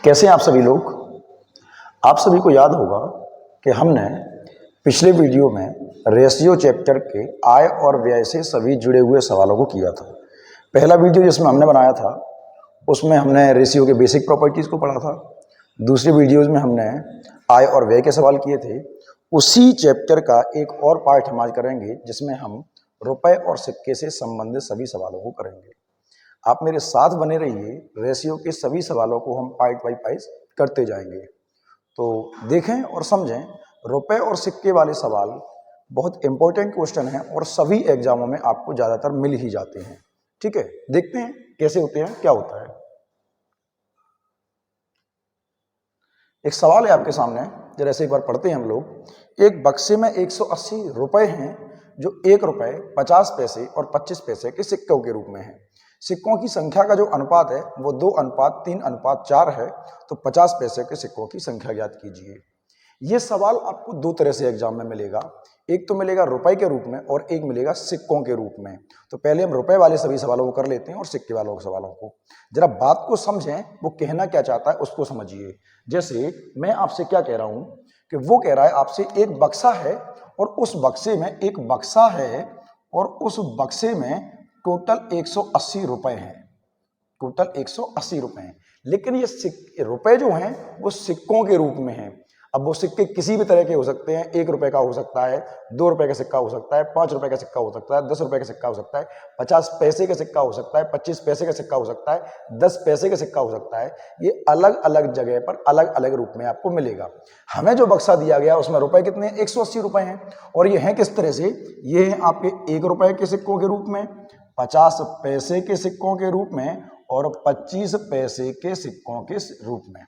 कैसे हैं आप सभी लोग। आप सभी को याद होगा कि हमने पिछले वीडियो में रेशियो चैप्टर के आय और व्यय से सभी जुड़े हुए सवालों को किया था। पहला वीडियो जिसमें हमने बनाया था उसमें हमने रेशियो के बेसिक प्रॉपर्टीज़ को पढ़ा था। दूसरे वीडियोज़ में हमने आय और व्यय के सवाल किए थे। उसी चैप्टर का एक और पार्ट हम आज करेंगे जिसमें हम रुपए और सिक्के से संबंधित सभी सवालों को करेंगे। आप मेरे साथ बने रहिए, रेशियो के सभी सवालों को हम पार्ट बाई पार्ट करते जाएंगे। तो देखें और समझें, रुपए और सिक्के वाले सवाल बहुत इंपॉर्टेंट क्वेश्चन हैं और सभी एग्जामों में आपको ज़्यादातर मिल ही जाते हैं। ठीक है, देखते हैं कैसे होते हैं, क्या होता है। एक सवाल है आपके सामने, जरा ऐसे एक बार पढ़ते हैं हम लोग। एक बक्से में 180 रुपए हैं जो 1 रुपए 50 पैसे और 25 पैसे के सिक्कों के रूप में हैं। सिक्कों की संख्या का जो अनुपात है वो 2:3:4 है। तो 50 पैसे के सिक्कों की संख्या ज्ञात कीजिए। ये सवाल आपको दो तरह से एग्जाम में मिलेगा, एक तो मिलेगा रुपए के रूप में और एक मिलेगा सिक्कों के रूप में। तो पहले हम रुपए वाले सभी सवालों को कर लेते हैं और सिक्के वालों के सवालों को। जरा बात को समझें, वो कहना क्या चाहता है उसको समझिए। जैसे मैं आपसे क्या कह रहा हूं कि वो कह रहा है आपसे एक बक्सा है और उस बक्से में एक बक्सा है और उस बक्से में टोटल 180 रुपए हैं। टोटल 180 रुपए हैं, लेकिन ये रुपए जो हैं वो सिक्कों के रूप में हैं। अब वो सिक्के किसी भी तरह के हो सकते हैं, 1 रुपए का हो सकता है, 2 रुपए का सिक्का हो सकता है, 5 रुपए का सिक्का हो सकता है, 10 रुपए का सिक्का हो सकता है, 50 पैसे का सिक्का हो सकता है, 25 पैसे का सिक्का हो सकता है, 10 पैसे का सिक्का हो सकता है। ये अलग अलग जगह पर अलग अलग रूप में आपको मिलेगा। हमें जो बक्सा दिया गया उसमें रुपए कितने, 180 रुपए हैं। और ये हैं किस तरह से, ये हैं आपके 1 रुपए के सिक्कों के रूप में, 50 पैसे के सिक्कों के रूप में और 25 पैसे के सिक्कों के रूप में।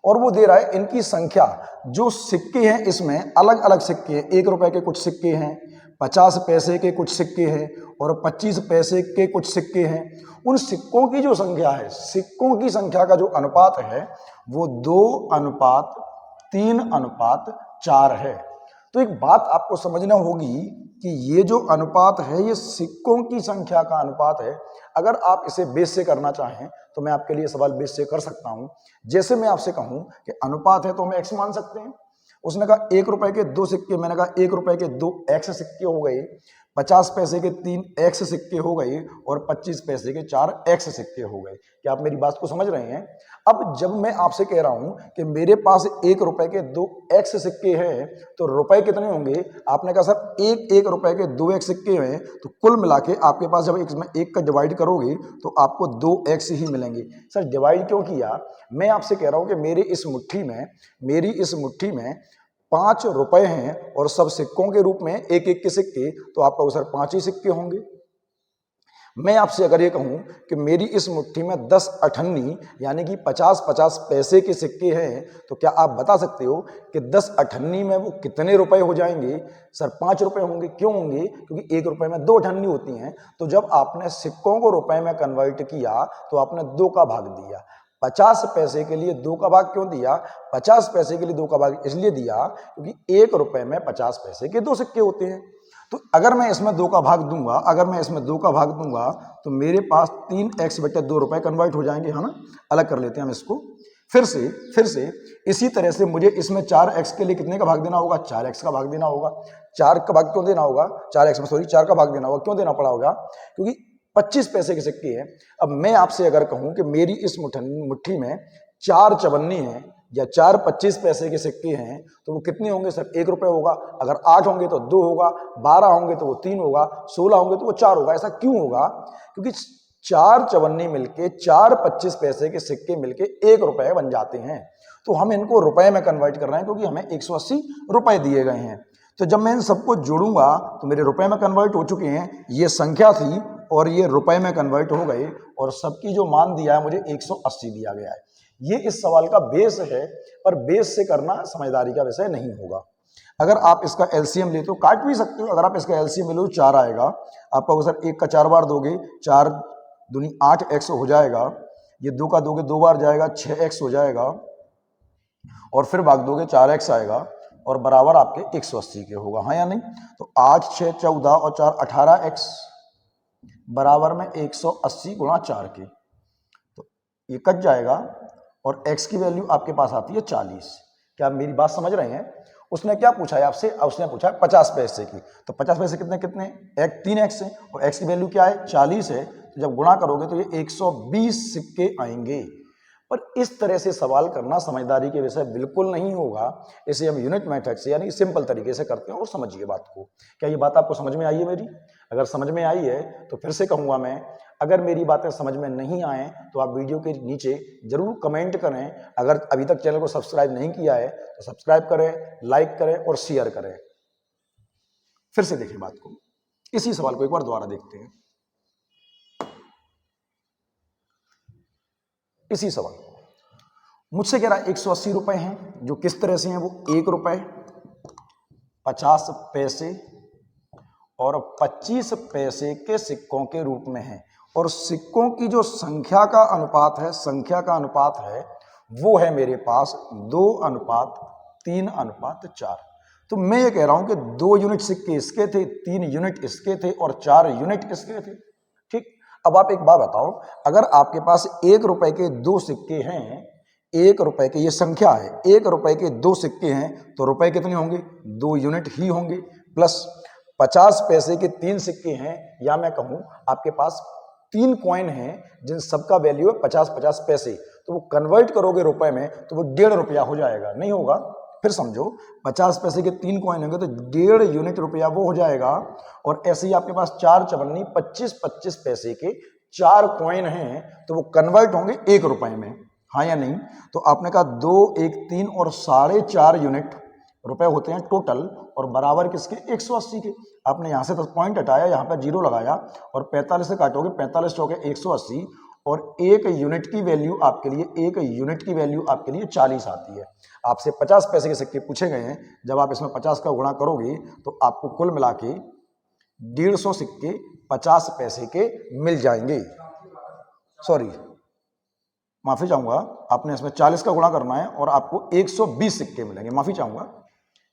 और वो दे रहा है इनकी संख्या, जो सिक्के हैं इसमें अलग अलग सिक्के हैं। 1 रुपए के कुछ सिक्के हैं, 50 पैसे के कुछ सिक्के हैं और 25 पैसे के कुछ सिक्के हैं। उन सिक्कों की जो संख्या है, सिक्कों की संख्या का जो अनुपात है वो 2:3:4 है। तो एक बात आपको समझना होगी कि ये जो अनुपात है ये सिक्कों की संख्या का अनुपात है। अगर आप इसे बेस से करना चाहें तो मैं आपके लिए सवाल बेस से कर सकता हूं। जैसे मैं आपसे कहूं कि अनुपात है तो हम एक्स मान सकते हैं। उसने कहा 1 रुपए के 2 सिक्के, मैंने कहा 1 रुपए के 2 एक्स सिक्के हो गए, 50 पैसे के 3 एक्स सिक्के हो गए और 25 पैसे के 4 एक्स सिक्के हो गए। क्या आप मेरी बात को समझ रहे हैं? अब जब मैं आपसे कह रहा हूं कि मेरे पास 1 रुपए के 2 एक्स सिक्के हैं तो रुपए कितने होंगे? आपने कहा सर 1 रुपए के 2 एक्स सिक्के हैं, तो कुल मिला के आपके पास जब इसमें 1 का डिवाइड करोगे तो आपको 2 एक्स ही मिलेंगे। सर डिवाइड क्यों किया? मैं आपसे कह रहा हूं कि मेरी इस मुट्ठी में 5 रुपए हैं और सब सिक्कों के रूप में 1-1 के सिक्के, तो आपका सर 5 ही सिक्के होंगे। मैं आपसे अगर ये कहूं कि मेरी इस मुट्ठी में 10 अठन्नी यानी कि 50-50 पैसे के सिक्के हैं, तो क्या आप बता सकते हो कि 10 अठन्नी में वो कितने रुपए हो जाएंगे? सर 5 रुपए होंगे। क्यों होंगे? क्योंकि 1 रुपए में 2 अठन्नी होती हैं। तो जब आपने सिक्कों को रुपए में कन्वर्ट किया तो आपने 2 का भाग दिया। 50 पैसे के लिए 2 का भाग क्यों दिया? 50 पैसे के लिए 2 का भाग इसलिए दिया क्योंकि 1 रुपए में 50 पैसे के 2 सिक्के होते हैं। तो अगर मैं इसमें 2 का भाग दूंगा, तो मेरे पास 3x/2 रुपए कन्वर्ट हो जाएंगे, है ना। अलग कर लेते हैं हम इसको। फिर से इसी तरह से मुझे इसमें 4x के लिए कितने का भाग देना होगा? 4x का भाग देना होगा। 4 का भाग क्यों देना होगा? 4 का भाग देना होगा। क्यों देना पड़ा होगा? क्योंकि 25 पैसे के सिक्के हैं। अब मैं आपसे अगर कहूं कि मेरी इस मुट्ठी में 4 चवन्नी है या 4 25 पैसे के सिक्के हैं, तो वो कितने होंगे? सर 1 रुपए होगा। अगर 8 होंगे तो 2 होगा, 12 होंगे तो वो 3 होगा, 16 होंगे तो वो 4 होगा। ऐसा क्यों होगा? क्योंकि 4 चवन्नी मिलके 4 25 पैसे के सिक्के मिलके 1 रुपए बन जाते हैं। तो हम इनको रुपए में कन्वर्ट कर रहे हैं क्योंकि हमें 180 रुपए दिए गए हैं। तो जब मैं इन सबको जोड़ूंगा तो मेरे रुपए में कन्वर्ट हो चुके हैं। ये संख्या थी और ये रुपए में कन्वर्ट हो गए और सबकी जो मान दिया है मुझे 180 दिया गया है। ये इस सवाल का बेस है, पर बेस से करना समझदारी का विषय नहीं होगा। अगर आप इसका एलसीएम ले तो काट भी सकते हो। अगर आप इसका एलसीएम ले लो 4 आएगा आपका। सर 1 का 4 बार दोगे, 4 दूनी 8x हो जाएगा। ये 2 का दोगे 2 बार जाएगा, 6x हो जाएगा और फिर भाग दोगे 4x आएगा और बराबर आपके 180 के होगा, हाँ या नहीं। तो 8 6 14 और 4 18x बराबर में 180 गुणा 4 के, तो ये कट जाएगा और x की वैल्यू आपके पास आती है 40। क्या आप मेरी बात समझ रहे हैं? उसने क्या पूछा है आपसे? उसने पूछा है 50 पैसे की। तो 50 पैसे कितने कितने? एक 3x है और x की वैल्यू क्या है? 40 है। तो जब गुणा करोगे तो ये 120 सिक्के आएंगे। पर इस तरह से सवाल करना समझदारी के विषय बिल्कुल नहीं होगा। इसे हम यूनिट मेथड से यानी सिंपल तरीके से करते हैं। और समझिए बात को। क्या ये बात आपको समझ में आई है मेरी? अगर समझ में आई है तो फिर से कहूंगा मैं, अगर मेरी बातें समझ में नहीं आए तो आप वीडियो के नीचे जरूर कमेंट करें। अगर अभी तक चैनल को सब्सक्राइब नहीं किया है तो सब्सक्राइब करें, लाइक करें और शेयर करें। फिर से देखें बात को, इसी सवाल को एक बार दोबारा देखते हैं। इसी सवाल मुझसे कह रहा है 180 रुपए हैं, जो किस तरह से हैं? वो 1 रुपए 50 पैसे और 25 पैसे के सिक्कों के रूप में है। और सिक्कों की जो संख्या का अनुपात है वो है मेरे पास 2:3:4। तो मैं ये कह रहा हूं कि 2 यूनिट सिक्के इसके थे, 3 यूनिट इसके थे और 4 यूनिट इसके थे। ठीक। अब आप एक बात बताओ, अगर आपके पास 1 रुपए के 2 सिक्के हैं, 1 रुपए के, ये संख्या है, 1 रुपए के 2 सिक्के हैं, तो रुपए कितने होंगे? 2 यूनिट ही होंगे। प्लस 50 पैसे के 3 सिक्के हैं, या मैं कहूं आपके पास 3 कॉइन हैं जिन सबका वैल्यू है 50-50 पैसे। तो वो कन्वर्ट करोगे रुपए में तो वो 1.5 रुपया हो जाएगा। नहीं होगा? फिर समझो, 50 पैसे के 3 कॉइन होंगे तो 1.5 यूनिट रुपया वो हो जाएगा। और ऐसे ही आपके पास 4 चवन्नी 25-25 पैसे के 4 कॉइन हैं, तो वो कन्वर्ट होंगे 1 रुपए में। हाँ या नहीं? तो आपने कहा 2, 1, 3 और 4.5 यूनिट रुपए होते हैं टोटल, और बराबर किसके? 180 के। आपने यहां से 10 पॉइंट हटाया, यहां पर 0 लगाया और 45 से काटोगे, 45 चौके 180 और 1 यूनिट की वैल्यू आपके लिए 40 आती है। आपसे 50 पैसे के सिक्के पूछे गए हैं, जब आप इसमें 50 का गुणा करोगे तो आपको कुल मिला के 150 सिक्के 50 पैसे के मिल जाएंगे। सॉरी, माफी चाहूंगा, आपने इसमें 40 का गुणा करना है और आपको 120 सिक्के मिलेंगे। माफी चाहूंगा।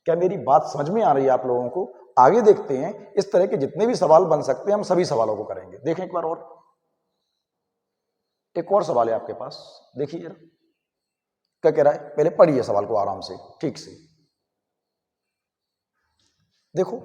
क्या मेरी बात समझ में आ रही है आप लोगों को? आगे देखते हैं। इस तरह के जितने भी सवाल बन सकते हैं हम सभी सवालों को करेंगे। देखें एक बार और, एक और सवाल है आपके पास, देखिए जरा क्या कह रहा है। पहले पढ़िए सवाल को आराम से, ठीक से देखो।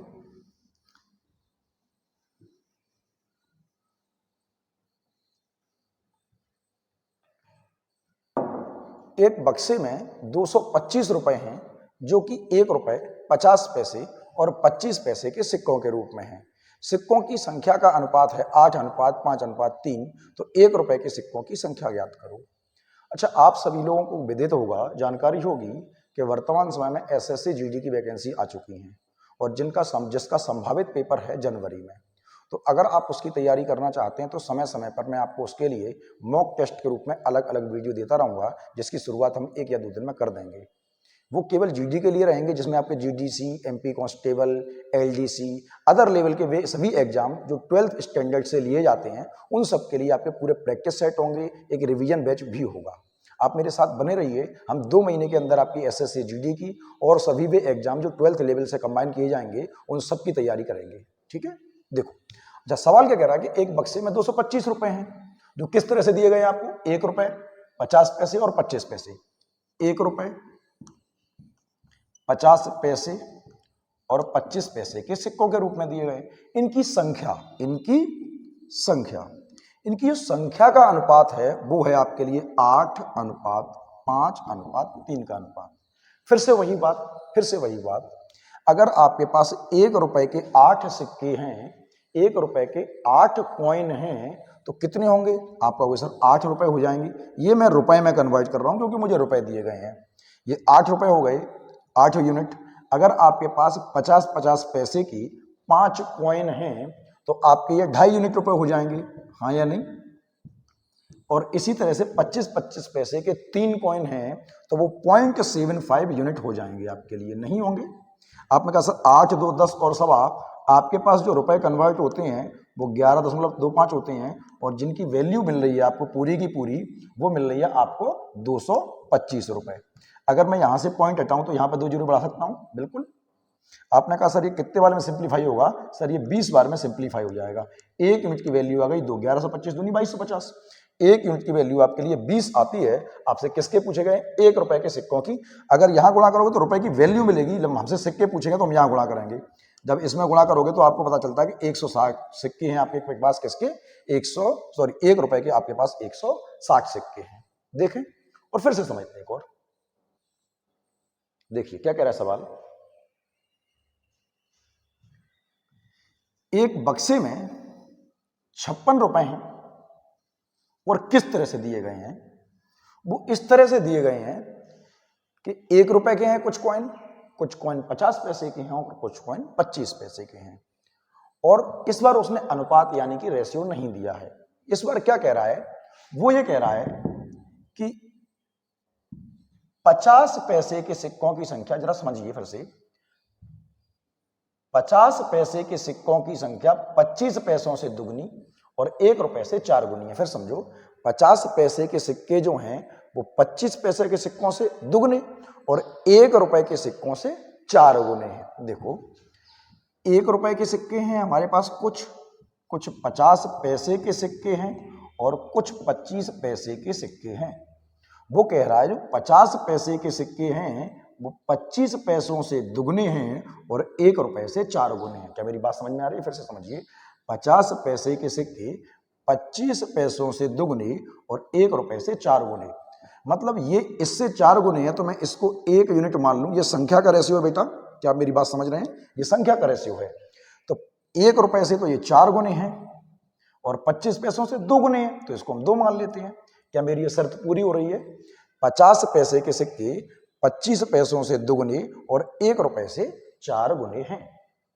एक बक्से में 225 रुपए हैं, जो कि 1 रुपए 50 पैसे और 25 पैसे के सिक्कों के रूप में हैं। सिक्कों की संख्या का अनुपात है 8:5:3। तो 1 रुपए के सिक्कों की संख्या ज्ञात करो। अच्छा, आप सभी लोगों को विदित होगा, जानकारी होगी कि वर्तमान समय में एसएससी जीडी की वैकेंसी आ चुकी हैं और जिसका संभावित पेपर है जनवरी में। तो अगर आप उसकी तैयारी करना चाहते हैं तो समय समय पर मैं आपको उसके लिए मॉक टेस्ट के रूप में अलग अलग वीडियो देता रहूंगा, जिसकी शुरुआत हम 1 या 2 दिन में कर देंगे। वो केवल जीडी के लिए रहेंगे, जिसमें आपके GDC, MP constable, LDC, other level के वे सभी एग्जाम जो 12th स्टैंडर्ड से लिए जाते हैं, उन सब के लिए आपके पूरे प्रैक्टिस सेट होंगे। एक रिवीजन बैच भी होगा। आप मेरे साथ बने रहिए। हम 2 महीने के अंदर आपकी एसएससी जीडी की और सभी वे एग्जाम जो 12th लेवल से कंबाइन किए जाएंगे, उन सब की तैयारी करेंगे। ठीक है? देखो, अच्छा सवाल क्या कह रहा है कि एक बक्से में 225 रुपए हैं, जो किस तरह से दिए गए आपको? 1 रुपए 50 पैसे और 25 पैसे। 1 रुपए 50 पैसे और 25 पैसे के सिक्कों के रूप में दिए गए। इनकी जो संख्या का अनुपात है वो है आपके लिए 8:5:3 का अनुपात। फिर से वही बात, अगर आपके पास 1 रुपए के 8 सिक्के हैं, 1 रुपए के 8 कॉइन हैं, तो कितने होंगे? आप कहोगे सर 8 रुपए हो जाएंगे। ये मैं रुपए में कन्वर्ट कर रहा हूं क्योंकि मुझे रुपए दिए गए हैं। ये 8 रुपए हो गए, 8 यूनिट। अगर आपके पास 50-50 पैसे की 5 कॉइन हैं तो आपके ये 2.5 यूनिट रुपए हो जाएंगे। हाँ या नहीं? और इसी तरह से 25-25 पैसे के 3 कॉइन हैं तो वो 0.75 यूनिट हो जाएंगे आपके लिए। नहीं होंगे? आपने कहा सर 8, 2, 10 और सवा, आपके पास जो रुपए कन्वर्ट होते हैं वो 11.25 होते हैं और जिनकी वैल्यू मिल रही है आपको पूरी की पूरी, वो मिल रही है आपको 225 रुपए। अगर मैं यहां से पॉइंट हटाऊं तो यहां पर 2 जीरो बढ़ा सकता हूं? बिल्कुल। आपने कहा सर ये कितने बार में सिंप्लीफाई होगा? सर ये 20 बार में सिंप्लीफाई हो जाएगा। 1 यूनिट की वैल्यू आ गई 2, 1125 दूनी 2250। 1 यूनिट की वैल्यू आपके लिए 20 आती है। आपसे किसके पूछे गए? 1 रुपए के सिक्कों की। अगर यहां गुणा करोगे तो रुपए की वैल्यू मिलेगी, जब हमसे सिक्के पूछेंगे तो हम यहां गुणा करेंगे। जब इसमें गुणा करोगे तो आपको पता चलता है कि 160 सिक्के हैं आपके पास। किसके? 1 रुपए के आपके पास 160 सिक्के हैं। देखें और फिर से समझते हैं एक और। देखिए क्या कह रहा है सवाल। एक बक्से में 56 रुपए हैं और किस तरह से दिए गए हैं? वो इस तरह से दिए गए हैं कि 1 रुपए के हैं कुछ कॉइन 50 पैसे के हैं और कुछ कॉइन 25 पैसे के हैं। और इस बार उसने अनुपात यानी कि रेशियो नहीं दिया है। इस बार क्या कह रहा है? वो ये कह रहा है कि 50 पैसे के सिक्कों की संख्या, जरा समझिए फिर से, 50 पैसे के सिक्कों की संख्या 25 पैसों से दुगनी और 1 रुपए से 4 गुनी है। फिर समझो, 50 पैसे के सिक्के जो हैं वो 25 पैसे के सिक्कों से दुगने और 1 रुपए के सिक्कों से 4 गुने हैं। देखो 1 रुपए के सिक्के हैं हमारे पास, कुछ 50 पैसे के सिक्के हैं और कुछ 25 पैसे के सिक्के हैं। वो कह रहा है जो 50 पैसे के सिक्के हैं वो 25 पैसों से दुगने हैं और 1 रुपए से 4 गुने हैं। क्या मेरी बात समझ में आ रही है? फिर से समझिए, 50 पैसे के सिक्के 25 पैसों से दुगने और 1 रुपए से 4 गुने, मतलब ये इससे 4 गुने हैं तो मैं इसको 1 यूनिट मान लूं। ये संख्या का रेशियो है बेटा, क्या आप मेरी बात समझ रहे हैं? ये संख्या का रेशियो है। तो 1 रुपए से तो ये 4 गुने हैं और 25 पैसों से 2 गुने हैं, तो इसको हम 2 मान लेते हैं। क्या मेरी ये शर्त पूरी हो रही है? 50 पैसे के सिक्के 25 पैसों से दुगने और 1 रुपए से 4 गुने हैं।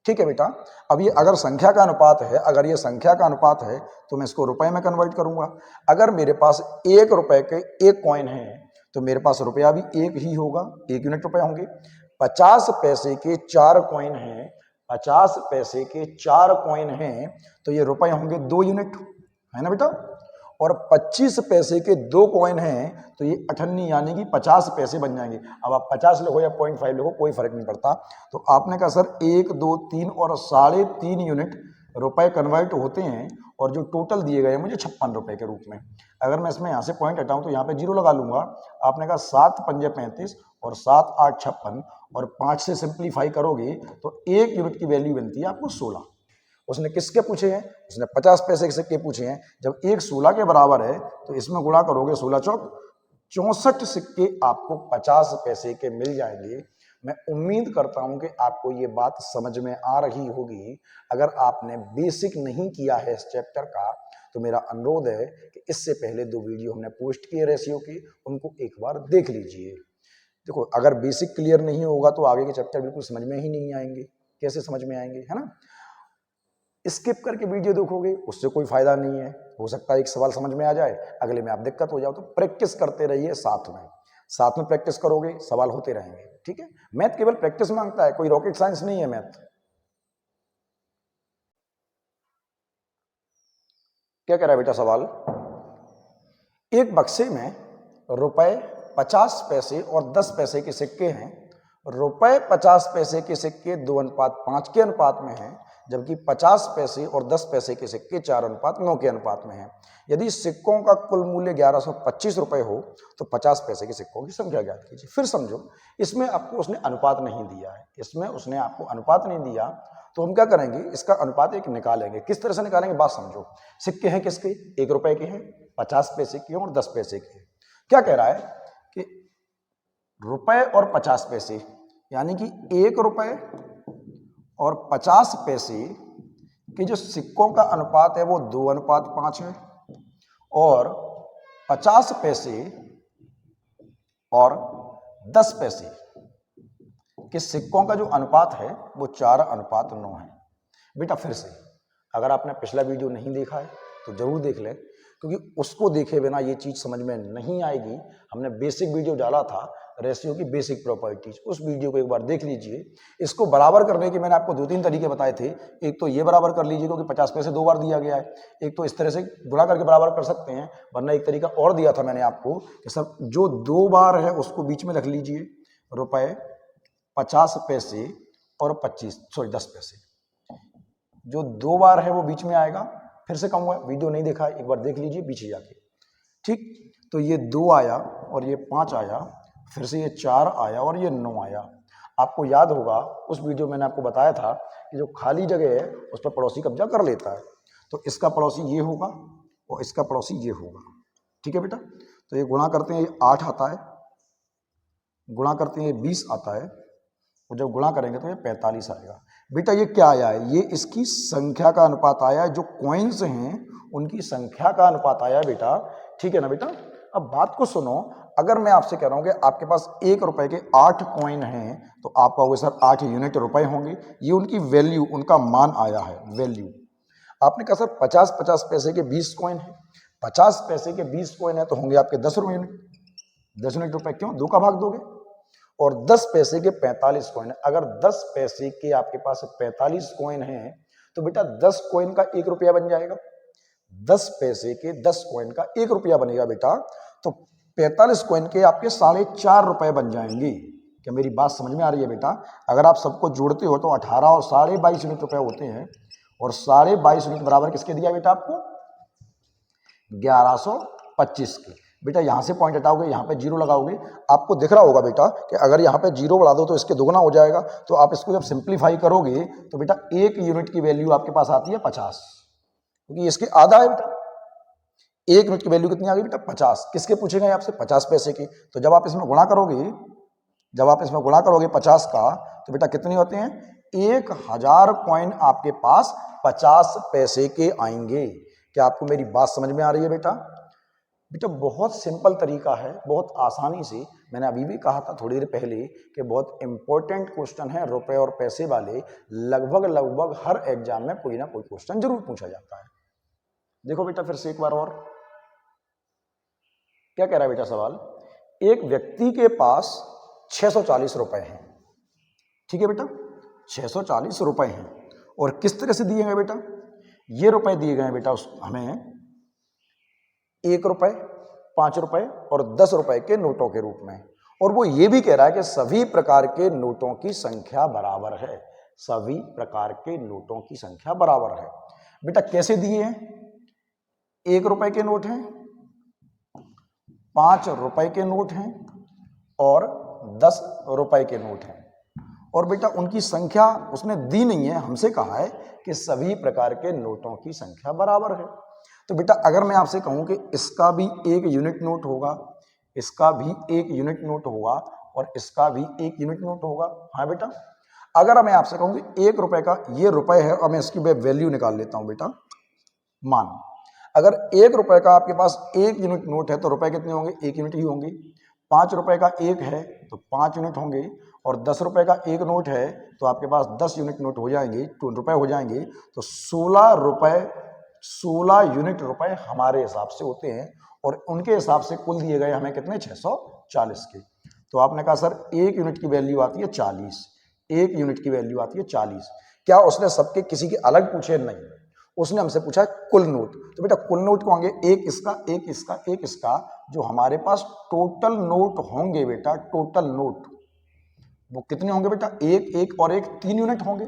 ठीक है बेटा। अब ये अगर संख्या का अनुपात है, अगर ये संख्या का अनुपात है तो मैं इसको रुपए में कन्वर्ट करूंगा। अगर मेरे पास 1 रुपए के 1 कॉइन है तो मेरे पास रुपया भी 1 ही होगा, 1 यूनिट रुपए होंगे। 50 पैसे के 4 कॉइन हैं, 50 पैसे के 4 कॉइन हैं तो ये रुपए होंगे 2 यूनिट, है ना बेटा। और 25 पैसे के 2 कॉइन हैं तो ये 98 यानी कि 50 पैसे बन जाएंगे। अब आप 50 लिखो या 0.5 लिखो कोई फर्क नहीं पड़ता। तो आपने कहा सर 1, 2, 3 और 3.5 यूनिट रुपए कन्वर्ट होते हैं और जो टोटल दिए गए हैं मुझे 56 रुपए के रूप में। अगर मैं इसमें यहाँ से पॉइंट हटाऊं तो यहाँ पे 0 लगा लूंगा। आपने कहा 7 पंजे 35 और 7 8 56 और 5 से सिंप्लीफाई करोगे तो 1 यूनिट की वैल्यू बनती है आपको 16। उसने किसके पूछे हैं? उसने 50 पैसे के सिक्के पूछे हैं। जब 1 16 के बराबर है तो इसमें गुणा करोगे 16 चौक 64 सिक्के आपको 50 पैसे के मिल जाएंगे। मैं उम्मीद करता हूं कि आपको ये बात समझ में आ रही होगी। अगर आपने बेसिक नहीं किया है इस चैप्टर का तो मेरा अनुरोध है कि इससे पहले 2 वीडियो हमने पोस्ट किए रेशियो की, उनको एक बार देख लीजिए। देखो अगर बेसिक क्लियर नहीं होगा तो आगे के चैप्टर बिल्कुल समझ में ही नहीं आएंगे। कैसे समझ में आएंगे, है ना। स्किप करके वीडियो देखोगे उससे कोई फायदा नहीं है। हो सकता है एक सवाल समझ में आ जाए, अगले में आप दिक्कत हो जाओ। तो प्रैक्टिस करते रहिए, साथ में प्रैक्टिस करोगे सवाल होते रहेंगे। ठीक है, मैथ केवल प्रैक्टिस मांगता है, कोई रॉकेट साइंस नहीं है मैथ। क्या कह रहा है बेटा सवाल? एक बक्से में रुपए 50 पैसे और 10 पैसे के सिक्के हैं। रुपए 50 पैसे के सिक्के 2:5 के अनुपात में हैं, जबकि 50 पैसे और 10 पैसे के सिक्के 4:9 के अनुपात में हैं। यदि सिक्कों का कुल मूल्य 1125 रुपए हो तो 50 पैसे के सिक्कों की संख्या ज्ञात कीजिए। फिर समझो, इसमें आपको उसने अनुपात नहीं दिया है, इसमें उसने आपको अनुपात नहीं दिया तो हम क्या करेंगे, इसका अनुपात एक निकालेंगे। किस तरह से निकालेंगे बात समझो। सिक्के हैं किसके? 1 रुपए के हैं, 50 पैसे के हैं और 10 पैसे के हैं। क्या कह रहा है कि रुपए और 50 पैसे यानी कि 1 रुपए और 50 पैसे के जो सिक्कों का अनुपात है वो 2:5 है और 50 पैसे और 10 पैसे के सिक्कों का जो अनुपात है वो 4:9 है। बेटा फिर से, अगर आपने पिछला वीडियो नहीं देखा है तो जरूर देख लें, क्योंकि उसको देखे बिना ये चीज समझ में नहीं आएगी। हमने बेसिक वीडियो डाला था रेशियो की बेसिक प्रॉपर्टीज, उस वीडियो को एक बार देख लीजिए। इसको बराबर करने के मैंने आपको 2-3 तरीके बताए थे। एक तो ये बराबर कर लीजिए क्योंकि 50 पैसे 2 बार दिया गया है। एक तो इस तरह से गुणा करके बराबर कर सकते हैं, वरना एक तरीका और दिया था मैंने आपको कि सब जो 2 बार है उसको बीच में रख लीजिए। रुपए 50 पैसे और 10 पैसे, जो 2 बार है वो बीच में आएगा। फिर से कहूंगा, वीडियो नहीं देखा एक बार देख लीजिए पीछे जाके। ठीक, तो ये 2 आया और ये 5 आया, फिर से ये 4 आया और ये 9 आया। आपको याद होगा उस वीडियो में मैंने आपको बताया था कि जो खाली जगह है उस पर पड़ोसी कब्जा कर लेता है। तो इसका पड़ोसी ये होगा और इसका पड़ोसी ये होगा। ठीक है बेटा, तो ये गुणा करते हैं, ये 8 आता है, गुणा करते हैं ये 20 आता है, और जब गुणा करेंगे तो ये 45 आएगा। बेटा ये क्या आया है? ये इसकी संख्या का अनुपात आया है, जो कॉइन्स हैं उनकी संख्या का अनुपात आया है बेटा। ठीक है ना बेटा। अब बात को सुनो, अगर मैं आपसे कह रहा हूं कि आपके पास 1 रुपए के 8 कॉइन हैं, तो आप कहोगे सर 8 यूनिट रुपए होंगे। ये उनकी वैल्यू, उनका मान आया है, वैल्यू। आपने कहा सर 50-50 पैसे के 20 कॉइन है, 50 पैसे के 20 कॉइन है तो होंगे आपके 10 यूनिट, 10 यूनिट रुपए। क्यों? 2 का भाग दोगे। और 10 पैसे के 45 कॉइन है। अगर 10 पैसे के आपके पास 45 कॉइन है तो बेटा 10 कॉइन का 1 रुपया बन जाएगा। 10 पैसे के 10 कॉइन का 1 रुपया बनेगा बेटा। तो 45 कॉइन के आपके 4.5 रुपए बन जाएंगे। क्या मेरी बात समझ में आ रही है बेटा? अगर आप सबको जोड़ते हो तो 18 और 22.5 यूनिट रुपए होते हैं, और 22.5 यूनिट बराबर किसके दिया बेटा आपको? 1125 के। बेटा यहां से पॉइंट हटाओगे, यहां पे जीरो लगाओगे, आपको दिख रहा होगा बेटा कि अगर यहां पे जीरो बढ़ा दो तो इसके दुगना हो जाएगा। तो आप इसको जब सिंप्लीफाई करोगे तो बेटा 1 यूनिट की वैल्यू आपके पास आती है 50, क्योंकि इसके आधा है बेटा। 1 यूनिट की वैल्यू कितनी आ गई बेटा? 50। किसके पूछे गए आपसे? 50 पैसे की। तो जब आप इसमें गुणा करोगे, जब आप इसमें गुणा करोगे 50 का, तो बेटा कितने होते हैं? 1000 कॉइन आपके पास 50 पैसे के आएंगे। क्या आपको मेरी बात समझ में आ रही है बेटा? बेटा बहुत सिंपल तरीका है, बहुत आसानी से। मैंने अभी भी कहा था थोड़ी देर पहले कि बहुत इंपॉर्टेंट क्वेश्चन है रुपए और पैसे वाले। लगभग लगभग हर एग्जाम में कोई ना कोई क्वेश्चन जरूर पूछा जाता है। देखो बेटा फिर से एक बार और, क्या कह रहा है बेटा सवाल? एक व्यक्ति के पास 640 रुपए हैं। ठीक है बेटा, 640 रुपए हैं, और किस तरह से दिए गए बेटा? ये रुपए दिए गए हैं बेटा हमें 1 रुपए, 5 रुपए और 10 रुपए के नोटों के रूप में। और वो ये भी कह रहा है कि सभी प्रकार के नोटों की संख्या बराबर है। सभी प्रकार के नोटों की संख्या बराबर है। बेटा कैसे दिए हैं? 1 रुपए के नोट हैं, 5 रुपए के नोट हैं और 10 रुपए के नोट हैं। और बेटा उनकी संख्या उसने दी नहीं है, हमसे कहा है कि सभी प्रकार के नोटों की संख्या बराबर है। तो बेटा अगर मैं आपसे कहूं कि इसका भी 1 यूनिट नोट होगा, इसका भी 1 यूनिट नोट होगा और इसका भी 1 यूनिट नोट होगा, हाँ बेटा। अगर मैं आपसे कहूं कि 1 रुपए का ये रुपए है, और मैं इसकी वैल्यू निकाल लेता हूं बेटा, मान। अगर 1 रुपए का आपके पास 1 यूनिट नोट है तो रुपए कितने होंगे? 1 यूनिट ही होंगे। 5 रुपए का 1 है तो 5 यूनिट होंगे, और 10 रुपए का 1 नोट है तो आपके पास 10 यूनिट नोट हो जाएंगे, 2 रुपए हो जाएंगे। तो 16 रुपए, 16 यूनिट रुपए हमारे हिसाब से होते हैं, और उनके हिसाब से कुल दिए गए हमें कितने? 640 के। तो आपने कहा सर 1 यूनिट की वैल्यू आती है 40, 1 यूनिट की वैल्यू आती है 40। क्या उसने सबके किसी के अलग पूछे? नहीं, उसने हमसे पूछा है कुल नोट। तो बेटा कुल नोट को होंगे एक इसका, एक इसका, एक इसका। जो हमारे पास टोटल नोट होंगे बेटा, टोटल नोट वो कितने होंगे बेटा? एक, एक और एक, 3 यूनिट होंगे,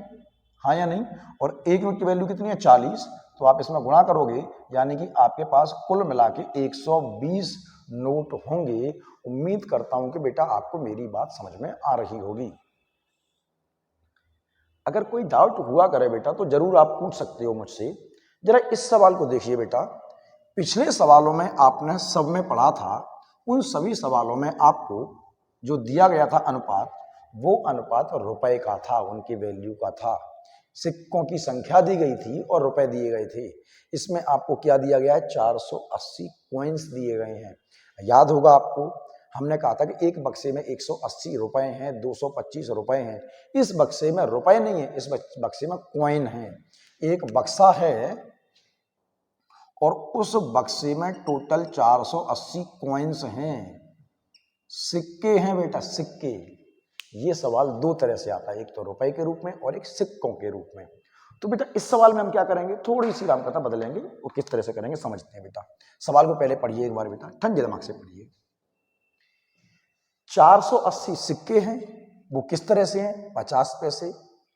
हाँ या नहीं? और 1 यूनिट की वैल्यू कितनी है? 40। तो आप इसमें गुणा करोगे, यानी कि आपके पास कुल मिला के 120 नोट होंगे। उम्मीद करता हूं कि बेटा आपको मेरी बात समझ में आ रही होगी। अगर कोई डाउट हुआ करे बेटा तो जरूर आप पूछ सकते हो मुझसे। जरा इस सवाल को देखिए बेटा, पिछले सवालों में आपने सब में पढ़ा था, उन सभी सवालों में आपको जो दिया गया था अनुपात, वो अनुपात रुपए का था, उनकी वैल्यू का था। सिक्कों की संख्या दी गई थी और रुपए दिए गए थे। इसमें आपको क्या दिया गया है? 480 कॉइन्स दिए गए हैं। याद होगा आपको, हमने कहा था कि एक बक्से में 180 रुपए हैं, 225 रुपए हैं। इस बक्से में रुपए नहीं है, इस बक्से में कॉइन है। एक बक्सा है और उस बक्से में टोटल 480 कॉइन्स हैं, सिक्के हैं बेटा, सिक्के। ये सवाल दो तरह से आता है, एक तो रुपए के रूप में और एक सिक्कों के रूप में। तो बेटा इस सवाल में हम क्या करेंगे? थोड़ी सी रामकथा बदलेंगे, और किस तरह से करेंगे समझते हैं बेटा। सवाल को पहले पढ़िए एक बार बेटा, ठंडे दिमाग से पढ़िए। 480 सिक्के हैं, वो किस तरह से हैं? 50 पैसे,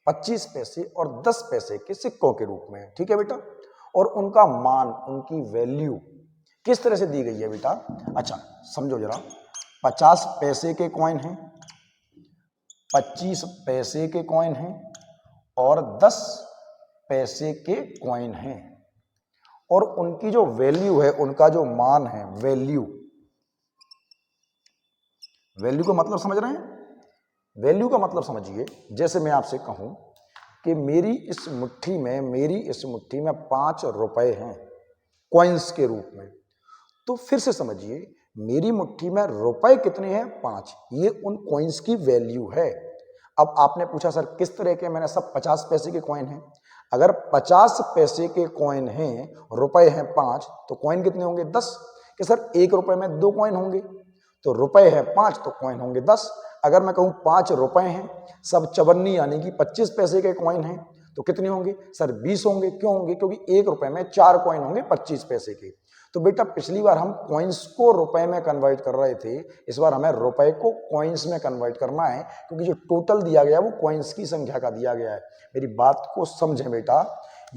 25 पैसे और 10 पैसे के सिक्कों के रूप में, ठीक है बेटा। और उनका मान, उनकी वैल्यू किस तरह से दी गई है बेटा? अच्छा समझो जरा, 50 पैसे के कॉइन हैं, 25 पैसे के कॉइन हैं और 10 पैसे के कॉइन हैं, और उनकी जो वैल्यू है, उनका जो मान है, वैल्यू का मतलब समझ रहे हैं? वैल्यू का मतलब समझिए, जैसे मैं आपसे कहूं कि मेरी इस मुट्ठी में 5 रुपए हैं कॉइन्स के रूप में, तो फिर से समझिए, मेरी मुट्ठी में रुपए कितने हैं? 5। ये उन कॉइन्स की वैल्यू है। अब आपने पूछा सर किस तरह के? मैंने सब 50 पैसे के कॉइन हैं। अगर 50 पैसे के कॉइन हैं, रुपए हैं 5, तो कॉइन कितने होंगे? 10। कि सर 1 रुपए में 2 कॉइन होंगे, तो रुपए है 5 तो कॉइन होंगे 10। अगर मैं कहूं 5 रुपए हैं, सब चवन्नी यानी कि 25 पैसे के कॉइन हैं, तो कितने होंगे? सर 20 होंगे। क्यों होंगे? क्योंकि 1 रुपए में 4 कॉइन होंगे 25 पैसे के। तो बेटा पिछली बार हम कॉइन्स को रुपए में कन्वर्ट कर रहे थे, इस बार हमें रुपए को कॉइन्स में कन्वर्ट करना है, क्योंकि जो टोटल दिया गया है वो कॉइन्स की संख्या का दिया गया है। मेरी बात को समझें बेटा,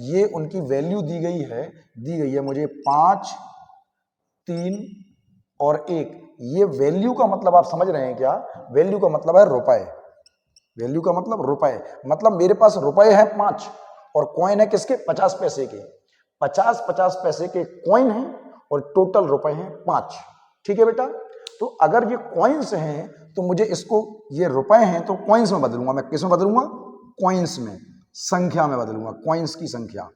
ये उनकी वैल्यू दी गई है मुझे 5, 3 और 1। ये वैल्यू का मतलब आप समझ रहे हैं क्या? वैल्यू का मतलब है रुपए। वैल्यू का मतलब रुपए, मतलब मेरे पास रुपए है 5 और कॉइन है किसके? 50 पैसे के। 50 पैसे के कॉइन हैं और टोटल रुपए हैं 5। ठीक है बेटा? तो अगर ये कॉइन्स हैं तो मुझे इसको, ये रुपए हैं तो कॉइन्स में बदलूंगा। मैं किस में बदलूंगा? कॉइन्स में, संख्या में बदलूंगा, कॉइन्स की संख्या।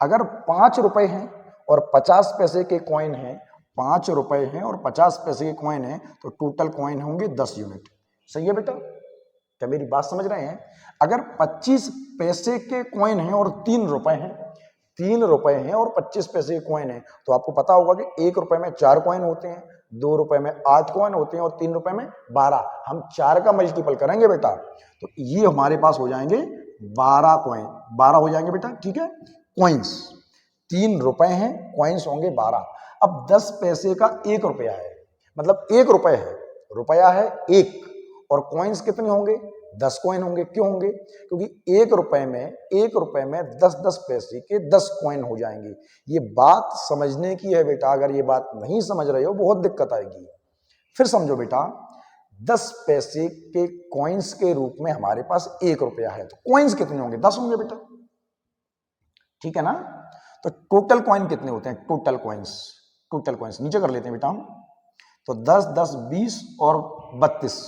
अगर 5 रुपए हैं और 50 पैसे के कॉइन हैं, 5 रुपए हैं और 50 पैसे के कॉइन हैं, तो टोटल कॉइन होंगे 10 यूनिट। सही है बेटा? क्या मेरी बात समझ रहे हैं? अगर 25 पैसे के कॉइन हैं और 3 रुपए हैं, 3 रुपए हैं और 25 पैसे के कॉइन हैं, तो आपको पता होगा कि 1 रुपए में 4 कॉइन होते हैं, 2 रुपए में 8 कॉइन होते हैं और 3 रुपए में 12। हम 4 का मल्टीपल करेंगे बेटा, तो ये हमारे पास हो जाएंगे 12 कॉइन। 12 हो जाएंगे बेटा। ठीक है? कॉइन्स 3 रुपए हैं, कॉइन्स होंगे 12। अब 10 पैसे का 1 रुपया है, मतलब 1 रुपए है, रुपया है 1, और कॉइन्स कितने होंगे? 10 कॉइन होंगे। क्यों होंगे? क्योंकि 1 रुपए में 10-10 पैसे के 10 कॉइन हो जाएंगे। ये बात समझने की है बेटा, अगर ये बात नहीं समझ रहे हो बहुत दिक्कत आएगी। फिर समझो बेटा, 10 पैसे के कॉइन्स के रूप में हमारे पास 1 रुपया है, तो कॉइन्स कितने होंगे? 10 होंगे बेटा। ठीक है ना? तो टोटल कॉइन कितने होते हैं? टोटल कॉइन्स नीचे कर लेते हैं बेटा हम। तो 10, 10, 20 और 32।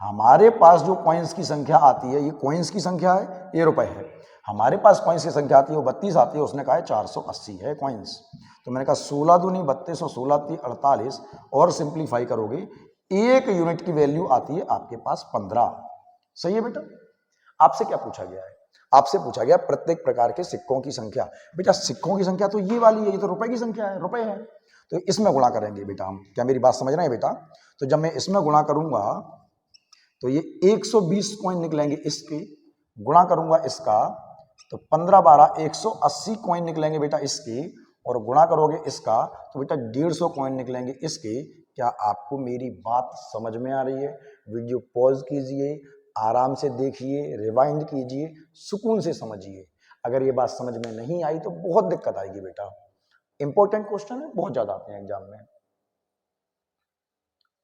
हमारे पास जो कॉइन्स की संख्या आती है, ये कॉइन्स की संख्या है, ये रुपए है। हमारे पास कॉइन्स की संख्या आती है वो 32 आती है, उसने कहा है 480 है कॉइन्स। तो मैंने कहा 16 दूनी 32 और 16 तीन 48, और सिंप्लीफाई करोगे 1 यूनिट की वैल्यू आती है आपके पास 15। सही है बेटा? आपसे क्या पूछा गया है? आपसे पूछा गया प्रत्येक प्रकार के सिक्कों की संख्या। बेटा सिक्कों की संख्या तो ये वाली है, ये तो रुपए की संख्या है, रुपए है, तो इसमें गुणा करेंगे बेटा हम। क्या मेरी बात समझ रहे हैं बेटा? तो जब मैं इसमें गुणा करूंगा तो ये 120 कॉइन निकलेंगे इसके, गुणा करूंगा इसका तो 15 12 180 कॉइन निकलेंगे बेटा इसके, और गुणा करोगे इसका तो बेटा 150 कॉइन निकलेंगे इसके। क्या आपको मेरी बात समझ में आ रही है? वीडियो पॉज कीजिए, आराम से देखिए, रिवाइंड कीजिए, सुकून से समझिए। अगर ये बात समझ में नहीं आई तो बहुत दिक्कत आएगी बेटा। इंपॉर्टेंट क्वेश्चन है, बहुत ज्यादा आते हैं एग्जाम में।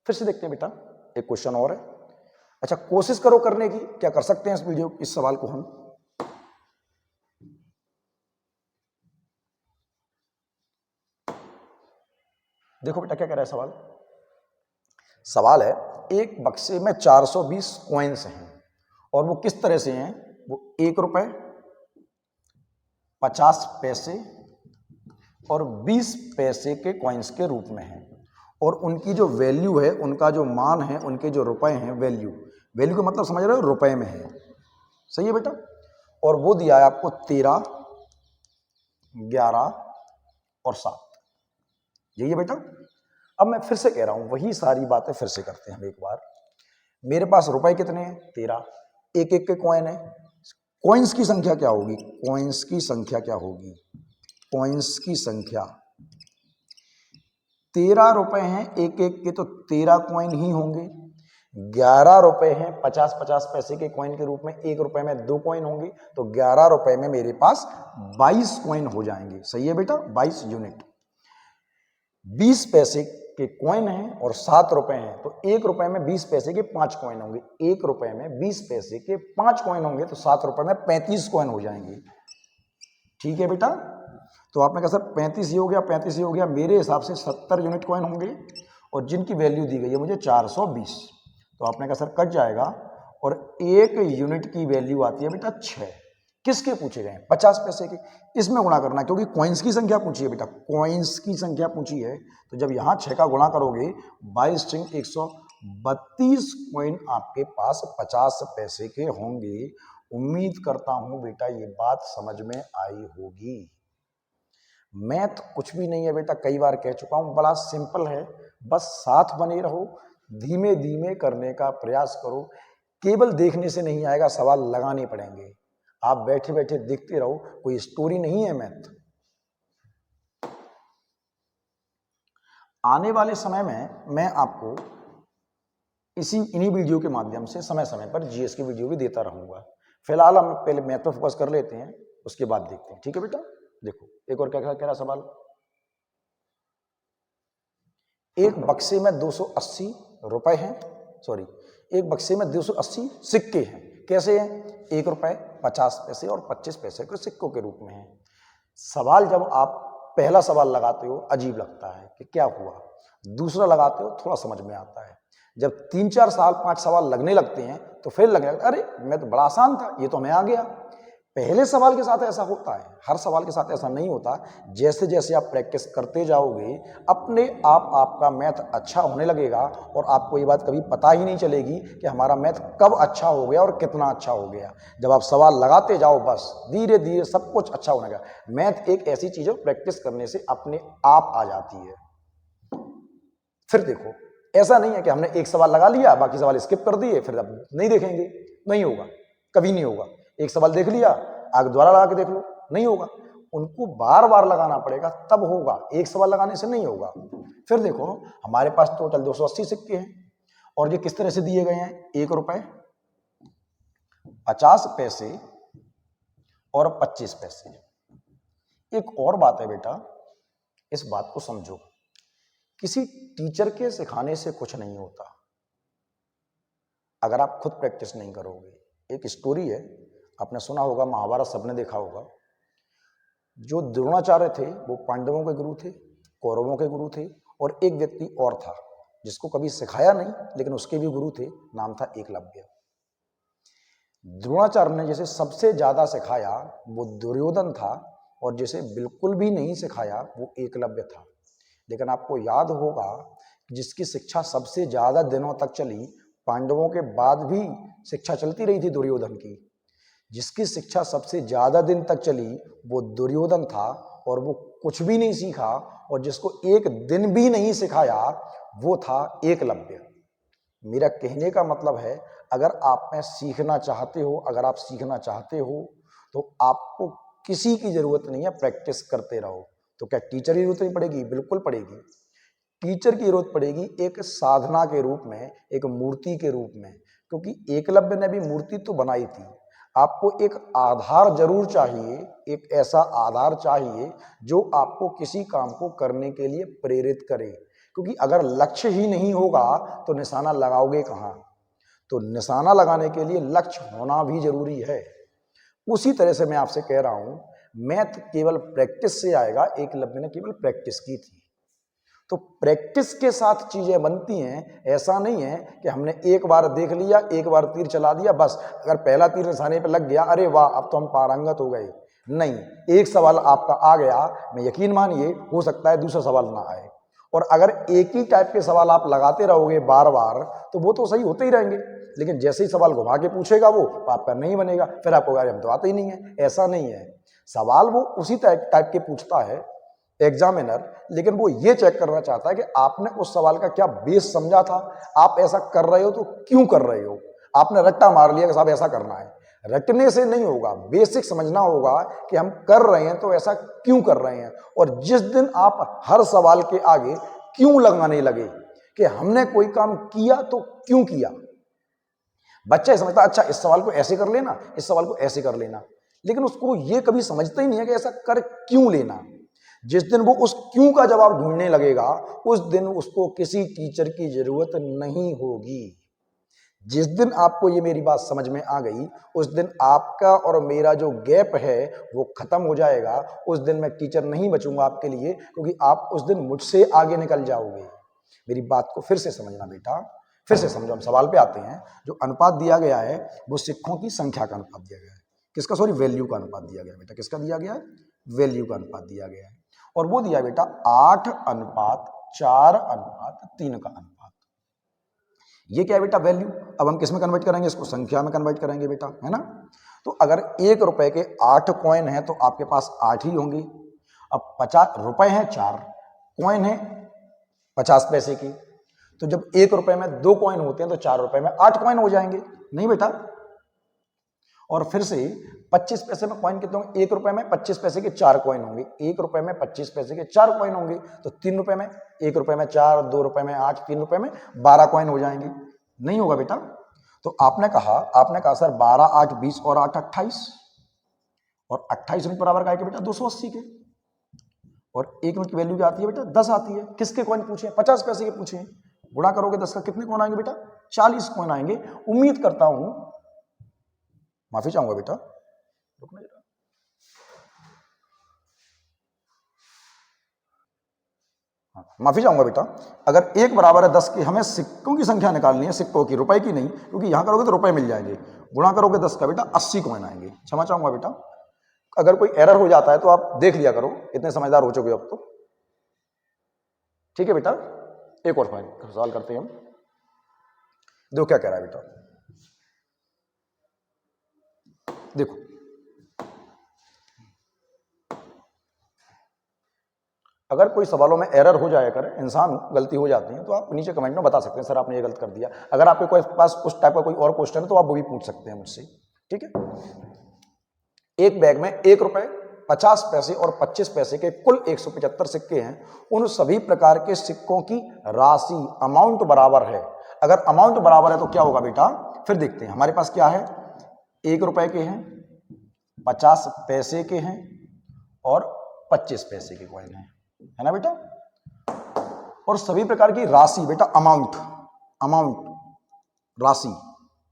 फिर से देखते हैं बेटा, एक क्वेश्चन और है। अच्छा कोशिश करो करने की, क्या कर सकते हैं इस सवाल को हम। देखो बेटा क्या कह रहा है सवाल। सवाल है, एक बक्से में 420 कॉइन्स हैं और वो किस तरह से हैं? वो 1 रुपए, 50 पैसे और 20 पैसे के कॉइन्स के रूप में हैं, और उनकी जो वैल्यू है, उनका जो मान है, उनके जो रुपए हैं, वैल्यू का मतलब समझ रहे हो? रुपए में है। सही है बेटा? और वो दिया है आपको 13, 11 और 7। यही है बेटा? अब मैं फिर से कह रहा हूं, वही सारी बातें फिर से करते हैं हम एक बार। मेरे पास रुपए कितने हैं? 13, एक एक के कॉइन है। कॉइन्स की संख्या क्या होगी? कॉइन्स की संख्या क्या होगी? कॉइन्स की संख्या 13 रुपए हैं एक एक के, तो 13 कॉइन ही होंगे। 11 रुपए हैं 50-50 पैसे के कॉइन के रूप में, 1 रुपए में 2 कॉइन होंगे, तो 11 रुपए में मेरे पास 22 कॉइन हो जाएंगे। सही है बेटा? 22 यूनिट। 20 पैसे के कॉइन हैं और 7 रुपए हैं, तो 1 रुपए में 20 पैसे के 5 कॉइन होंगे। 1 रुपए में 20 पैसे के 5 कॉइन होंगे तो 7 रुपए में 35 कॉइन हो जाएंगे। ठीक है बेटा, तो आपने कहा सर 35 ही हो गया, 35 ही हो गया, मेरे हिसाब से 70 यूनिट कॉइन होंगे और जिनकी वैल्यू दी गई है मुझे 420। तो आपने कहा सर कट जाएगा और 1 यूनिट की वैल्यू आती है बेटा 6। किसके पूछे गए? 50 पैसे के। इसमें गुणा करना है क्योंकि कॉइन्स की संख्या पूछी है बेटा, कॉइन्स की संख्या पूछी है। तो जब यहाँ 6 का गुणा करोगे 22 स्ट्रिंग 132 कॉइन आपके पास 50 पैसे के होंगे। उम्मीद करता हूं बेटा ये बात समझ में आई होगी। मैथ कुछ भी नहीं है बेटा, कई बार कह चुका हूं, बड़ा सिंपल है। बस साथ बने रहो, धीमे धीमे करने का प्रयास करो। केवल देखने से नहीं आएगा, सवाल लगाने पड़ेंगे। आप बैठे बैठे देखते रहो, कोई स्टोरी नहीं है मैथ। आने वाले समय में मैं आपको इन्हीं वीडियो के माध्यम से समय समय पर जीएस की वीडियो भी देता रहूंगा। फिलहाल हम पहले मैथ पर फोकस कर लेते हैं, उसके बाद देखते हैं। ठीक है बेटा, देखो एक और क्या कह रहा सवाल। एक बक्से में 280 रुपए हैं, सॉरी, एक बक्से में 280 सिक्के हैं। कैसे हैं? 1 रुपए, 50 पैसे और 25 पैसे के सिक्कों के रूप में है। सवाल जब आप पहला सवाल लगाते हो अजीब लगता है कि क्या हुआ, दूसरा लगाते हो थोड़ा समझ में आता है। जब 3-4 साल 5 सवाल लगने लगते हैं तो फिर लगने लगता है अरे मैं तो बड़ा आसान था, ये तो हमें आ गया। पहले सवाल के साथ ऐसा होता है, हर सवाल के साथ ऐसा नहीं होता। जैसे जैसे आप प्रैक्टिस करते जाओगे अपने आप आपका मैथ अच्छा होने लगेगा और आपको ये बात कभी पता ही नहीं चलेगी कि हमारा मैथ कब अच्छा हो गया और कितना अच्छा हो गया। जब आप सवाल लगाते जाओ बस धीरे धीरे सब कुछ अच्छा होने लगा। मैथ एक ऐसी चीज है प्रैक्टिस करने से अपने आप आ जाती है। फिर देखो, ऐसा नहीं है कि हमने एक सवाल लगा लिया बाकी सवाल स्किप कर दिए फिर अब नहीं देखेंगे, नहीं होगा, कभी नहीं होगा। एक सवाल देख लिया आगे दोबारा लगा के देख लो, नहीं होगा। उनको बार बार लगाना पड़ेगा तब होगा, एक सवाल लगाने से नहीं होगा। फिर देखो हमारे पास टोटल 280 सिक्के हैं और ये किस तरह से दिए गए हैं? 1 रुपए, 50 पैसे और 25 पैसे। एक और बात है बेटा, इस बात को समझो, किसी टीचर के सिखाने से कुछ नहीं होता अगर आप खुद प्रैक्टिस नहीं करोगे। एक स्टोरी है, आपने सुना होगा, महाभारत सबने देखा होगा। जो द्रोणाचार्य थे वो पांडवों के गुरु थे, कौरवों के गुरु थे और एक व्यक्ति और था जिसको कभी सिखाया नहीं लेकिन उसके भी गुरु थे, नाम था एकलव्य। द्रोणाचार्य ने जिसे सबसे ज्यादा सिखाया वो दुर्योधन था और जिसे बिल्कुल भी नहीं सिखाया वो एकलव्य था। लेकिन आपको याद होगा जिसकी शिक्षा सबसे ज्यादा दिनों तक चली, पांडवों के बाद भी शिक्षा चलती रही थी दुर्योधन की, जिसकी शिक्षा सबसे ज्यादा दिन तक चली वो दुर्योधन था और वो कुछ भी नहीं सीखा और जिसको एक दिन भी नहीं सिखाया वो था एकलव्य। मेरा कहने का मतलब है अगर आप में सीखना चाहते हो, अगर आप सीखना चाहते हो तो आपको किसी की जरूरत नहीं है, प्रैक्टिस करते रहो। तो क्या टीचर की जरूरत नहीं पड़ेगी? बिल्कुल पड़ेगी। टीचर की जरूरत पड़ेगी एक साधना के रूप में, एक मूर्ति के रूप में, क्योंकि एकलव्य ने भी मूर्ति तो बनाई थी। आपको एक आधार जरूर चाहिए, एक ऐसा आधार चाहिए जो आपको किसी काम को करने के लिए प्रेरित करे, क्योंकि अगर लक्ष्य ही नहीं होगा तो निशाना लगाओगे कहाँ? तो निशाना लगाने के लिए लक्ष्य होना भी जरूरी है। उसी तरह से मैं आपसे कह रहा हूं, मैथ केवल प्रैक्टिस से आएगा, एकलव्य ने केवल प्रैक्टिस की थी। तो प्रैक्टिस के साथ चीजें बनती हैं। ऐसा नहीं है कि हमने एक बार देख लिया, एक बार तीर चला दिया, बस अगर पहला तीर निशाने पे लग गया अरे वाह अब तो हम पारंगत हो गए। नहीं, एक सवाल आपका आ गया, मैं यकीन मानिए हो सकता है दूसरा सवाल ना आए। और अगर एक ही टाइप के सवाल आप लगाते रहोगे बार बार तो वो तो सही होते ही रहेंगे, लेकिन जैसे ही सवाल घुमा के पूछेगा वो आपका नहीं बनेगा, फिर आपको हम तो आते ही नहीं है। ऐसा नहीं है, सवाल वो उसी टाइप के पूछता है एग्जामिनर, लेकिन वो ये चेक करना चाहता है कि आपने उस सवाल का क्या बेस समझा था, आप ऐसा कर रहे हो तो क्यों कर रहे हो। आपने रट्टा मार लिया कि साहब ऐसा करना है, रटने से नहीं होगा, बेसिक समझना होगा कि हम कर रहे हैं तो ऐसा क्यों कर रहे हैं। और जिस दिन आप हर सवाल के आगे क्यों लगाने लगे कि हमने कोई काम किया तो क्यों किया, बच्चा समझता अच्छा इस सवाल को ऐसे कर लेना, इस सवाल को ऐसे कर लेना, लेकिन उसको ये कभी समझता ही नहीं है कि ऐसा कर क्यों लेना। जिस दिन वो उस क्यों का जवाब ढूंढने लगेगा, उस दिन उसको किसी टीचर की जरूरत नहीं होगी। जिस दिन आपको ये मेरी बात समझ में आ गई, उस दिन आपका और मेरा जो गैप है वो खत्म हो जाएगा। उस दिन मैं टीचर नहीं बचूंगा आपके लिए, क्योंकि आप उस दिन मुझसे आगे निकल जाओगे। मेरी बात को फिर से समझना बेटा, फिर से समझो। हम सवाल पे आते हैं। जो अनुपात दिया गया है वो सिक्कों की संख्या का अनुपात दिया गया है। किसका? सॉरी, वैल्यू का अनुपात दिया गया है बेटा। किसका दिया गया है? वैल्यू का अनुपात दिया गया है। और वो दिया बेटा 8:4:3 का अनुपात। ये क्या है बेटा? वैल्यू। अब हम किस में कन्वर्ट करेंगे? इसको संख्या में कन्वर्ट करेंगे बेटा, है ना। तो अगर 1 रुपए के 8 कॉइन है तो आपके पास 8 ही होंगे। अब 50 रुपए हैं, 4 कॉइन है 50 पैसे की। तो जब 1 रुपए में 2 कॉइन होते हैं तो 4 रुपए में 8 कॉइन हो जाएंगे, नहीं बेटा? और फिर से 25 पैसे में कॉइन कितने होंगे? 1 रुपए में 25 पैसे के 4 कॉइन होंगे। 1 रुपए में 25 पैसे के 4 कॉइन होंगे। तो 3 रुपए में, 1 रुपए में 4, 2 रुपए में 8, 3 रुपए में 12 कॉइन हो जाएंगे, नहीं होगा बेटा? तो आपने कहा सर 12, 8, 20 और 8, 28। और 28 यूनिट बराबर का बेटा 280 के। और 1 यूनिट की वैल्यू क्या आती है बेटा? 10 आती है। किसके कॉइन पूछे? 50 पैसे के पूछे। गुणा करोगे 10 का, कितने कॉइन आएंगे बेटा? 40 कॉइन आएंगे। उम्मीद करता हूं, माफी चाहूंगा बेटा, रुकना जरा। माफी चाहूंगा बेटा, अगर 1 बराबर है 10 की, हमें सिक्कों की संख्या निकालनी है, सिक्कों की, रुपए की नहीं, क्योंकि यहां करोगे तो रुपए मिल जाएंगे। गुणा करोगे 10 का बेटा 80 कॉइन आएंगे। क्षमा चाहूंगा बेटा, अगर कोई एरर हो जाता है तो आप देख लिया करो, इतने समझदार हो चुके अब तो। ठीक है बेटा, एक और सवाल करते हैं हम। देखो क्या कह रहा है बेटा, देखो अगर कोई सवालों में एरर हो जाया करे, इंसान गलती हो जाती है, तो आप नीचे कमेंट में बता सकते हैं सर आपने ये गलत कर दिया। अगर आपके कोई पास उस टाइप का कोई और क्वेश्चन है तो आप वो भी पूछ सकते हैं मुझसे, ठीक है। एक बैग में 1 रुपए, 50 पैसे और 25 पैसे के कुल 175 सिक्के हैं। उन सभी प्रकार के सिक्कों की राशि, अमाउंट बराबर है। अगर अमाउंट बराबर है तो क्या होगा बेटा? फिर देखते हैं। हमारे पास क्या है? 1 रुपए के हैं, 50 पैसे के हैं और 25 पैसे के कॉइन है ना बेटा। और सभी प्रकार की राशि बेटा, अमाउंट, राशि,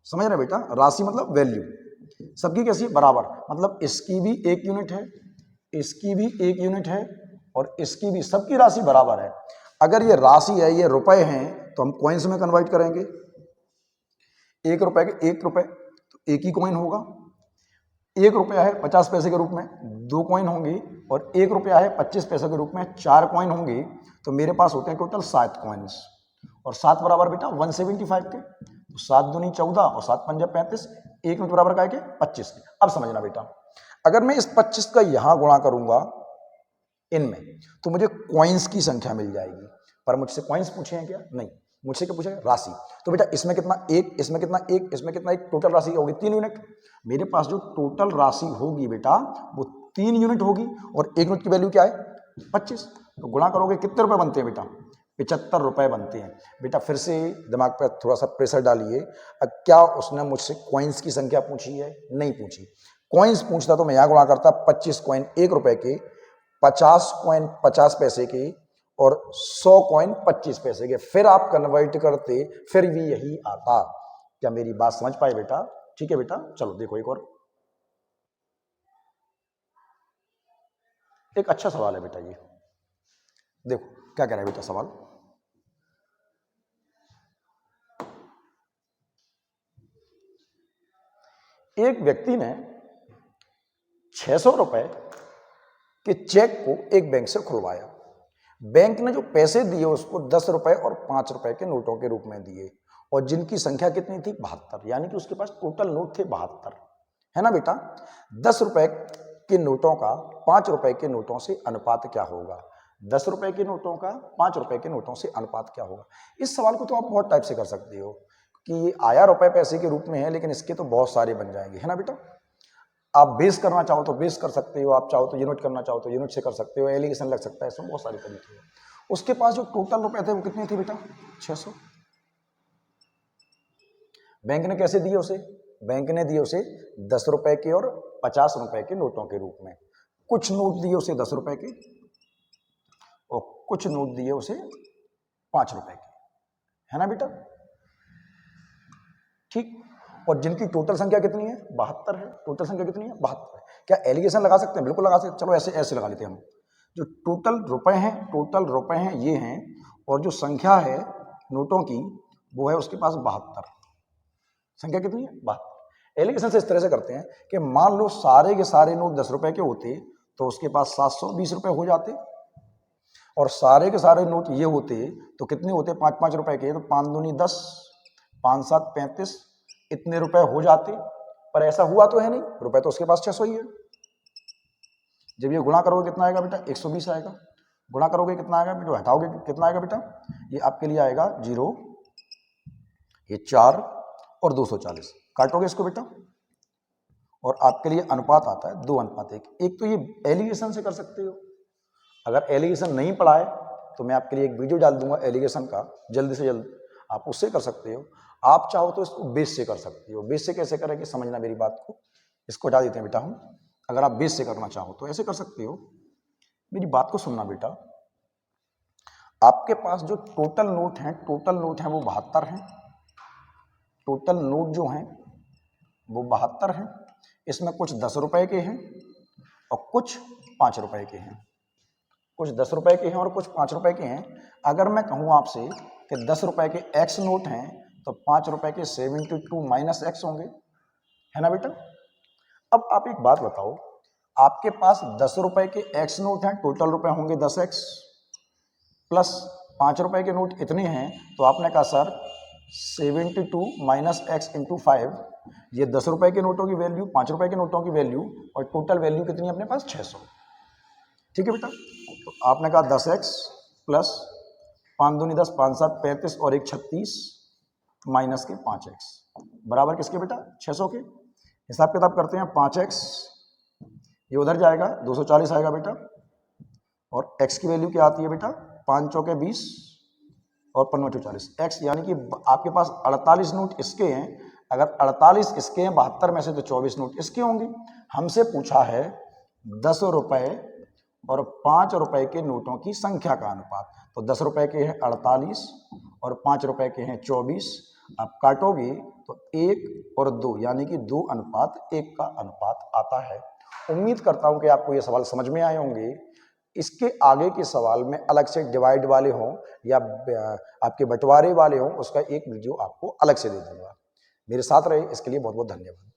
समझ रहे बेटा? राशि मतलब वैल्यू। सबकी कैसी है? बराबर। मतलब इसकी भी 1 यूनिट है, इसकी भी 1 यूनिट है और इसकी भी, सबकी राशि बराबर है। अगर ये राशि है, ये रुपए हैं, तो हम कॉइन्स में कन्वर्ट करेंगे। 1 रुपए के 1 रुपए तो 1 ही कॉइन होगा। 1 रुपया है 50 पैसे के रूप में 2 कॉइन होंगे और 1 रुपया है 25 पैसे के रूप में 4 कॉइन होंगे। तो मेरे पास होते हैं टोटल 7 कॉइन्स। और 7 बराबर बेटा 175 के। तो 7 दूनी 14 और 7 पंजे 35। 1 यूनिट बराबर का है 25 के। अब समझना बेटा, अगर मैं इस 25 का यहां गुणा करूंगा इनमें, तो मुझे कॉइन्स की संख्या मिल जाएगी। पर मुझसे कॉइन्स पूछे हैं क्या? नहीं, मुझसे क्या पूछा है? राशि। तो बेटा इसमें कितना? 1, इसमें कितना? 1, इसमें कितना? 1, टोटल राशि होगी 3 यूनिट। मेरे पास जो टोटल राशि होगी बेटा वो 3 यूनिट होगी। और 1 यूनिट की वैल्यू क्या है? 25। तो गुणा करोगे कितने रुपए बनते हैं बेटा? 75 रुपए बनते हैं। बेटा फिर से दिमाग पर थोड़ा सा प्रेशर डालिए। क्या उसने मुझसे कॉइन्स की संख्या पूछी है? नहीं पूछी। कॉइन्स पूछता तो मैं यहां गुणा करता, 25 कॉइन 1 रुपए के, 50 कॉइन 50 पैसे के और 100 कॉइन 25 पैसे के। फिर आप कन्वर्ट करते, फिर भी यही आता। क्या मेरी बात समझ पाए बेटा? ठीक है बेटा, चलो देखो एक और, एक अच्छा सवाल है बेटा ये। देखो क्या कह रहा है बेटा सवाल। एक व्यक्ति ने 600 रुपए के चेक को एक बैंक से खुलवाया। बैंक ने जो पैसे दिए उसको 10 रुपए और 5 रुपए के नोटों के रूप में दिए, और जिनकी संख्या कितनी थी? 72। यानी कि उसके पास टोटल नोट थे 72, है ना बेटा। 10 रुपए के नोटों का 5 रुपए के नोटों से अनुपात क्या होगा? 10 रुपए के नोटों का 5 रुपए के नोटों से अनुपात क्या होगा? इस सवाल को तो आप बहुत टाइप से कर सकते हो कि ये आया रुपए पैसे के रूप में है, लेकिन इसके तो बहुत सारे बन जाएंगे, है ना बेटा। आप बेस करना चाहो तो बेस कर सकते हो, आप चाहो तो यूनिट करना चाहो तो यूनिट से कर सकते हो, एलिगेशन लग सकता है, इसमें बहुत सारे तरीके हैं। उसके पास जो टोटल रुपए थे वो कितने थे बेटा? 600। बैंक ने कैसे दिए उसे? बैंक ने दिए उसे 10 रुपए के और 50 रुपए के नोटों के रूप में। कुछ नोट दिए उसे 10 रुपए के कुछ नोट दिए उसे 5 रुपए के, है ना बेटा? ठीक। और जिनकी टोटल संख्या कितनी है? 72 है। टोटल संख्या कितनी है? 72 है। क्या एलिगेशन लगा सकते हैं? बिल्कुल लगा सकते हैं। चलो ऐसे ऐसे लगा लेते हैं हम। जो टोटल रुपए हैं ये हैं, और जो संख्या है नोटों की वो है उसके पास 72। संख्या कितनी है? 72। एलिगेशन से इस तरह से करते हैं कि मान लो सारे के सारे नोट 10 रुपए के होते तो उसके पास 720 रुपए हो जाते, और सारे के सारे नोट ये होते तो कितने होते? 5-5 रुपए के, तो 5 दूनी 10, 5 7 35, इतने रुपए हो जाते। पर ऐसा हुआ तो है नहीं, रुपए तो उसके पास 600 ही है। जब ये गुणा करोगे कितना आएगा बेटा? 120 आएगा। गुणा करोगे कितना आएगा बेटा? हटाओगे कितना आएगा बेटा? ये आपके लिए आएगा 0, ये 4 और 240। काटोगे इसको बेटा, और आपके लिए अनुपात आता है 2:1। एक तो ये एलिगेशन से कर सकते हो। अगर एलिगेशन नहीं पढ़ा है तो मैं आपके लिए एक वीडियो डाल दूंगा एलिगेशन का, जल्द से जल्द, आप उससे कर सकते हो। आप चाहो तो इसको बेस से कर सकते हो। बेस से कैसे करेंगे समझना मेरी बात को। इसको हटा देते हैं बेटा हम। अगर आप बेस से करना चाहो तो ऐसे कर सकते हो। मेरी बात को सुनना बेटा। आपके पास जो टोटल नोट है वो 72 हैं। टोटल नोट जो हैं वो 72 हैं। इसमें कुछ 10 रुपए के हैं और कुछ 5 रुपए के हैं। कुछ 10 रुपए के हैं और कुछ 5 रुपए के हैं। अगर मैं कहूँ आपसे कि 10 रुपए के x नोट हैं तो 5 रुपए के 72 माइनस x होंगे, है ना बेटा? अब आप एक बात बताओ, आपके पास 10 रुपए के x नोट हैं, टोटल रुपए होंगे 10x, प्लस 5 रुपए के नोट इतने हैं, तो आपने कहा सर 72 माइनस x इंटू 5, ये 10 रुपए के नोटों की वैल्यू, 5 रुपए के नोटों की वैल्यू, और टोटल वैल्यू कितनी है अपने पास? 600। ठीक है बेटा? तो आपने कहा 10x प्लस 5 दूनी 10, 5 7 35 और 1 36 माइनस के 5x बराबर किसके बेटा? 600 के। हिसाब किताब करते हैं। 5x ये उधर जाएगा, 240 आएगा बेटा, और x की वैल्यू क्या आती है बेटा? 5 चौके 20 और 5 40 x, यानी कि आपके पास 48 नोट इसके हैं। अगर 48 इसके हैं 72 में से, तो 24 नोट इसके होंगे। हमसे पूछा है 10 रुपए और 5 रुपए के नोटों की संख्या का अनुपात। तो 10 रुपए के हैं 48 और 5 रुपए के हैं 24। आप काटोगे तो 1 और 2, यानी कि 2:1 का अनुपात आता है। उम्मीद करता हूं कि आपको ये सवाल समझ में आए होंगे। इसके आगे के सवाल में अलग से डिवाइड वाले हों या आपके बंटवारे वाले हों, उसका एक वीडियो आपको अलग से दे दूंगा। मेरे साथ रहे इसके लिए बहुत बहुत धन्यवाद।